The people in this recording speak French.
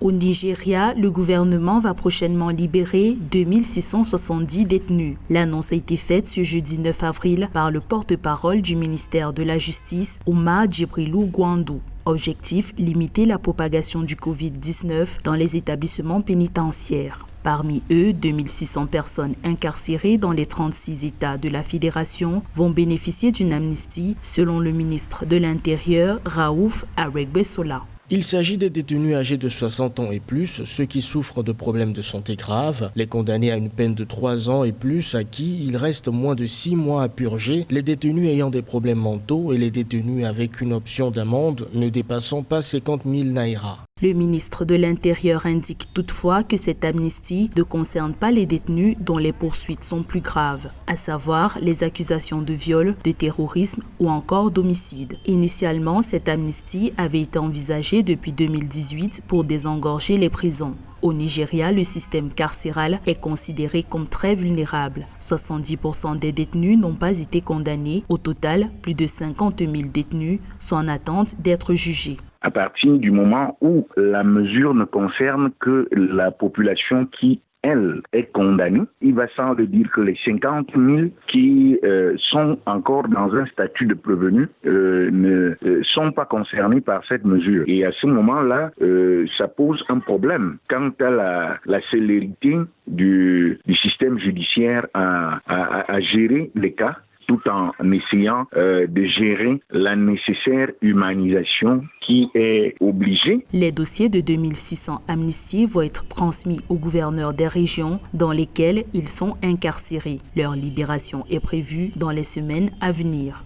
Au Nigeria, le gouvernement va prochainement libérer 2670 détenus. L'annonce a été faite ce jeudi 9 avril par le porte-parole du ministère de la Justice, Umar Djibrilou Gwandou. Objectif, limiter la propagation du Covid-19 dans les établissements pénitentiaires. Parmi eux, 2600 personnes incarcérées dans les 36 États de la Fédération vont bénéficier d'une amnistie, selon le ministre de l'Intérieur, Raouf Aregbesola. Il s'agit des détenus âgés de 60 ans et plus, ceux qui souffrent de problèmes de santé graves, les condamnés à une peine de 3 ans et plus à qui il reste moins de 6 mois à purger, les détenus ayant des problèmes mentaux et les détenus avec une option d'amende ne dépassant pas 50 000 naira. Le ministre de l'Intérieur indique toutefois que cette amnistie ne concerne pas les détenus dont les poursuites sont plus graves, à savoir les accusations de viol, de terrorisme ou encore d'homicide. Initialement, cette amnistie avait été envisagée depuis 2018 pour désengorger les prisons. Au Nigeria, le système carcéral est considéré comme très vulnérable. 70% des détenus n'ont pas été condamnés. Au total, plus de 50 000 détenus sont en attente d'être jugés. À partir du moment où la mesure ne concerne que la population qui, elle, est condamnée, il va sans le dire que les 50 000 qui sont encore dans un statut de prévenu ne sont pas concernés par cette mesure. Et à ce moment-là, ça pose un problème quant à la célérité du système judiciaire à gérer les cas, tout en essayant de gérer la nécessaire humanisation qui est obligée. Les dossiers de 2600 amnistiés vont être transmis aux gouverneurs des régions dans lesquelles ils sont incarcérés. Leur libération est prévue dans les semaines à venir.